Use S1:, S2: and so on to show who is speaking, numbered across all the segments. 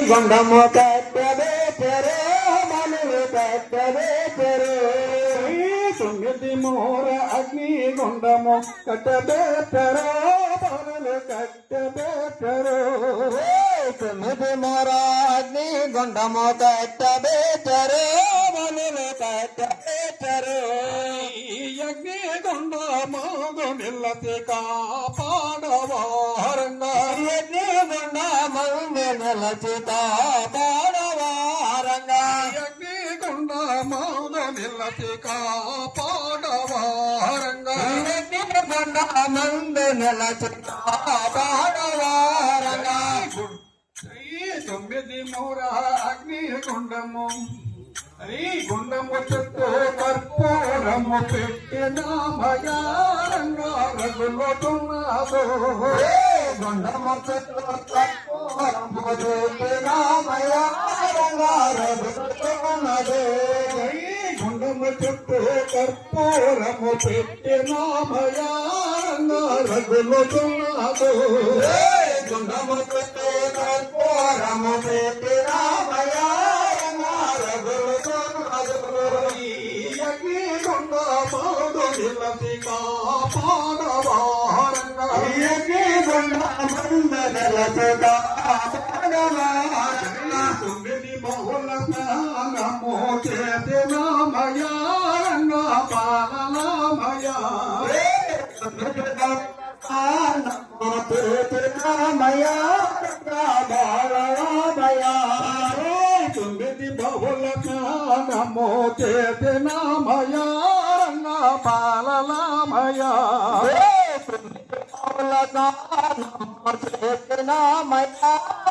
S1: గుండము కట్టబెట్టరు మనులు కట్టబెట్టరు తొమ్మిది మూర అగ్ని గుండము కట్టబెట్టరు మనులు కట్టబెట్టరు తొమ్మిది మూర అగ్ని గుండము కట్టబెట్టరు మనులు కట్టబెట్టరు అగ్ని గుండము నిల్లతి కాపాడవారంగా అగ్ని గుండము నిలచితా పాడవారంగా అగ్ని గుండము నిలచి కాపాడవారంగా అగ్ని గుండము నిలచితా పాడవారంగా తొమ్మిది మూర అగ్ని గుండము గుండము చుట్టూ కర్పూరము పెట్టినామయారంగా రగులుతున్నదో గుండము చుట్టూ కర్పూరము పెట్టినామయారంగా రగులుతున్నదో గుండము చుట్టూ కర్పూరము పెట్టినామయారంగా రగులుతున్నదో గుండము చుట్టూ కర్పూరము పెట్టినామయా నిలచి కాపాడవారంగా తొమ్మిది బహుళ స్నానము చేసినామయారంగా పాలనామయా తొమ్మిది బహుళ స్నానము చేసినామయా పాలనామయా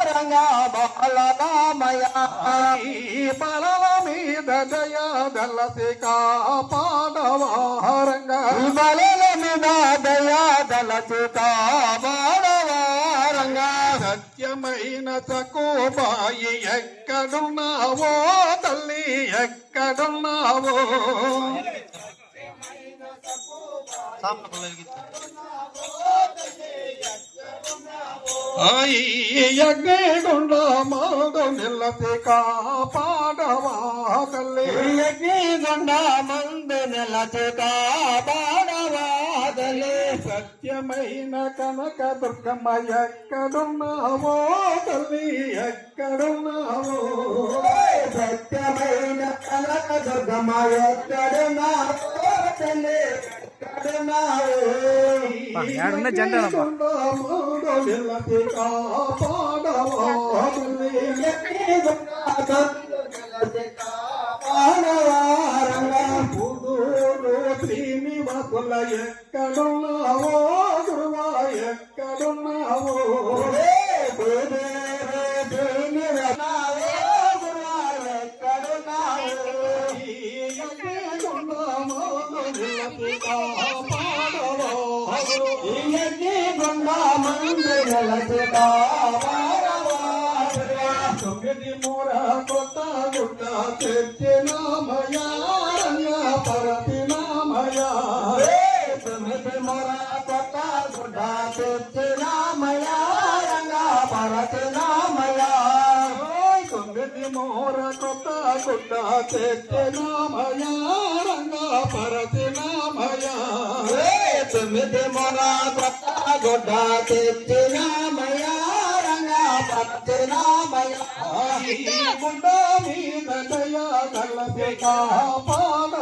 S1: రంగా బాలనామయా బలల మీద దయాదలసి కాపాడవారంగా బలల మీద దయాదలసి కాపాడవారంగా సత్యమైన సకోబాయి ఎక్కడున్నావో తల్లి ఎక్కడున్నావో అగ్ని గుండము నిలచి కాపాడవాదలే అగ్ని గుండము నిలచి కాపాడవాదలే సత్యమైన కనక దుర్గమ్మ ఎక్కడున్నావో తల్లి ఎక్కడున్నావో సత్యమైన కనక దుర్గమ్మ ఎక్కడున్నావో తల్లి
S2: యాడున్న జెండా
S1: శ్రీనివాసుల ఎక్కడున్నావో గురువా ఎక్కడున్నావో తొమ్మిది మూర కొత్త గుట్ట తెచ్చినామయా పరతినామయా తొమ్మిది మూర కొత్త గుట్ట తెచ్చినామయా పరతినామయా తొమ్మిది మూర కొత్త గుట్ట తెచ్చినామయా పరతినామయా తొమ్మిది మూర కొత్త గుట్ట తెచ్చినామయా గుండ మీద దయా దళసి కాపాడవారంగా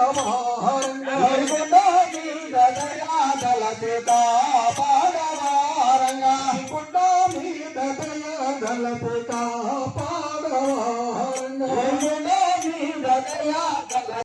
S1: గుండ మీద దయా దళసి కాపాడవారంగా గుండ మీద దయా దళసి కాపాడవారంగా గుండ మీద దయా